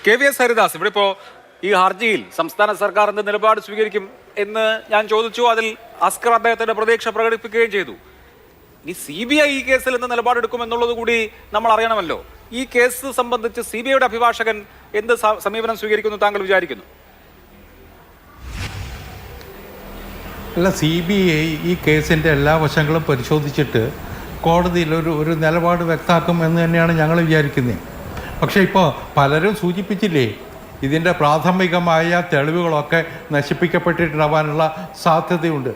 KVS Haridas ഇവിടെ ഇപ്പോ ഈ ഹർജിയിൽ സംസ്ഥാന സർക്കാർ എന്ത് നിലപാട് സ്വീകരിക്കും എന്ന് ഞാൻ ചോദിച്ചു. അതിൽ അസ്കർ അദ്ദേഹത്തിന്റെ പ്രതീക്ഷ പ്രകടിപ്പിക്കുകയും ചെയ്തു. ഇനി CBI ഈ കേസിൽ എന്ത് നിലപാടെടുക്കും എന്നുള്ളത് കൂടി നമ്മൾ അറിയണമല്ലോ. ഈ കേസ് സംബന്ധിച്ച് CBIയുടെ അഭിഭാഷകൻ എന്ത് സമീപനം സ്വീകരിക്കുന്നു താങ്കൾ വിചാരിക്കുന്നു? അല്ല, CBI ഈ കേസിൻ്റെ എല്ലാ വശങ്ങളും പരിശോധിച്ചിട്ട് കോടതിയിൽ ഒരു നിലപാട് വ്യക്തമാക്കും എന്ന് തന്നെയാണ് ഞങ്ങൾ വിചാരിക്കുന്നത്. പക്ഷേ ഇപ്പോൾ പലരും സൂചിപ്പിച്ചില്ലേ, ഇതിൻ്റെ പ്രാഥമികമായ തെളിവുകളൊക്കെ നശിപ്പിക്കപ്പെട്ടിട്ടുണ്ടാവാനുള്ള സാധ്യതയുണ്ട്.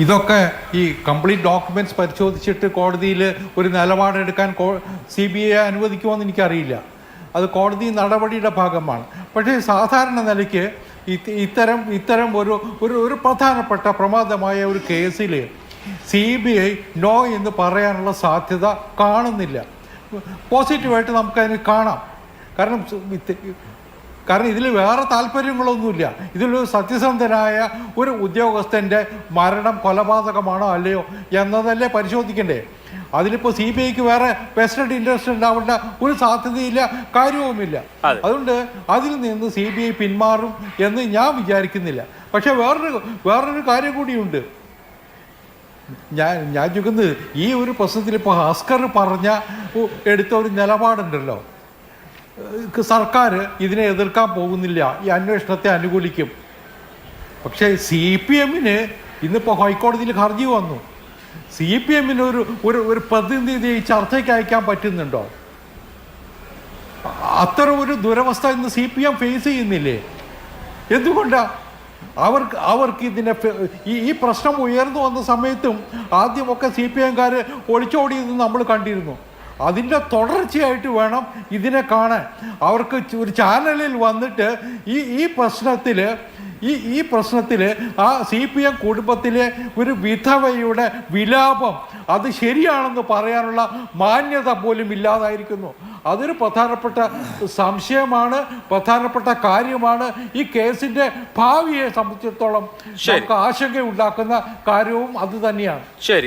ഇതൊക്കെ ഈ കംപ്ലീറ്റ് ഡോക്യുമെൻറ്റ്സ് പരിശോധിച്ചിട്ട് കോടതിയിൽ ഒരു നിലപാടെടുക്കാൻ CBI അനുവദിക്കുമെന്ന് എനിക്കറിയില്ല. അത് കോടതി നടപടിയുടെ ഭാഗമാണ്. പക്ഷേ സാധാരണ നിലയ്ക്ക് ഇത്തരം ഒരു പ്രധാനപ്പെട്ട പ്രമാദമായ ഒരു കേസിൽ CBI നോ എന്ന് പറയാനുള്ള സാധ്യത കാണുന്നില്ല. പോസിറ്റീവായിട്ട് നമുക്കതിന് കാണാം. കാരണം ഇതിൽ വേറെ താല്പര്യങ്ങളൊന്നുമില്ല. ഇതിലൊരു സത്യസന്ധനായ ഒരു ഉദ്യോഗസ്ഥൻ്റെ മരണം കൊലപാതകമാണോ അല്ലയോ എന്നതല്ലേ പരിശോധിക്കണ്ടേ. അതിലിപ്പോൾ CBIക്ക് വേറെ വെസ്റ്റഡ് ഇൻട്രസ്റ്റ് ഉണ്ടാവേണ്ട ഒരു സാധ്യതയില്ല, കാര്യവുമില്ല. അതുകൊണ്ട് അതിൽ നിന്ന് CBI പിന്മാറും എന്ന് ഞാൻ വിചാരിക്കുന്നില്ല. പക്ഷേ വേറൊരു കാര്യം കൂടിയുണ്ട്. ഞാൻ ചോദിക്കുന്നത്, ഈ ഒരു പ്രശ്നത്തിൽ ഇപ്പോൾ അസ്കർ എടുത്ത ഒരു നിലപാടുണ്ടല്ലോ, സർക്കാർ ഇതിനെ എതിർക്കാൻ പോകുന്നില്ല, ഈ അന്വേഷണത്തെ അനുകൂലിക്കും. പക്ഷേ CPMന് ഇന്നിപ്പോൾ ഹൈക്കോടതിയിൽ ഹർജി വന്നു. CPMന് ഒരു പ്രതിനിധി ചർച്ചയ്ക്ക് അയക്കാൻ പറ്റുന്നുണ്ടോ? അത്തരം ഒരു ദുരവസ്ഥ ഇന്ന് CPM ഫേസ് ചെയ്യുന്നില്ലേ? എന്തുകൊണ്ടാണ് അവർക്ക് ഇതിനെ ഈ പ്രശ്നം ഉയർന്നു വന്ന സമയത്തും ആദ്യമൊക്കെ CPMകാർ ഒളിച്ചോടിയത് നമ്മൾ കണ്ടിരുന്നു. അതിൻ്റെ തുടർച്ചയായിട്ട് വേണം ഇതിനെ കാണാൻ. അവർക്ക് ഒരു ചാനലിൽ വന്നിട്ട് ഈ പ്രശ്നത്തിൽ ആ CPM കുടുംബത്തിലെ ഒരു വിധവയുടെ വിലാപം അത് ശരിയാണെന്ന് പറയാനുള്ള മാന്യത പോലും ഇല്ലാതായിരിക്കുന്നു. അതൊരു പ്രധാനപ്പെട്ട സംശയമാണ്, പ്രധാനപ്പെട്ട കാര്യമാണ്. ഈ കേസിൻ്റെ ഭാവിയെ സംബന്ധിച്ചിടത്തോളം നമുക്ക് ആശങ്ക ഉണ്ടാക്കുന്ന കാര്യവും അത് തന്നെയാണ്. ശരി.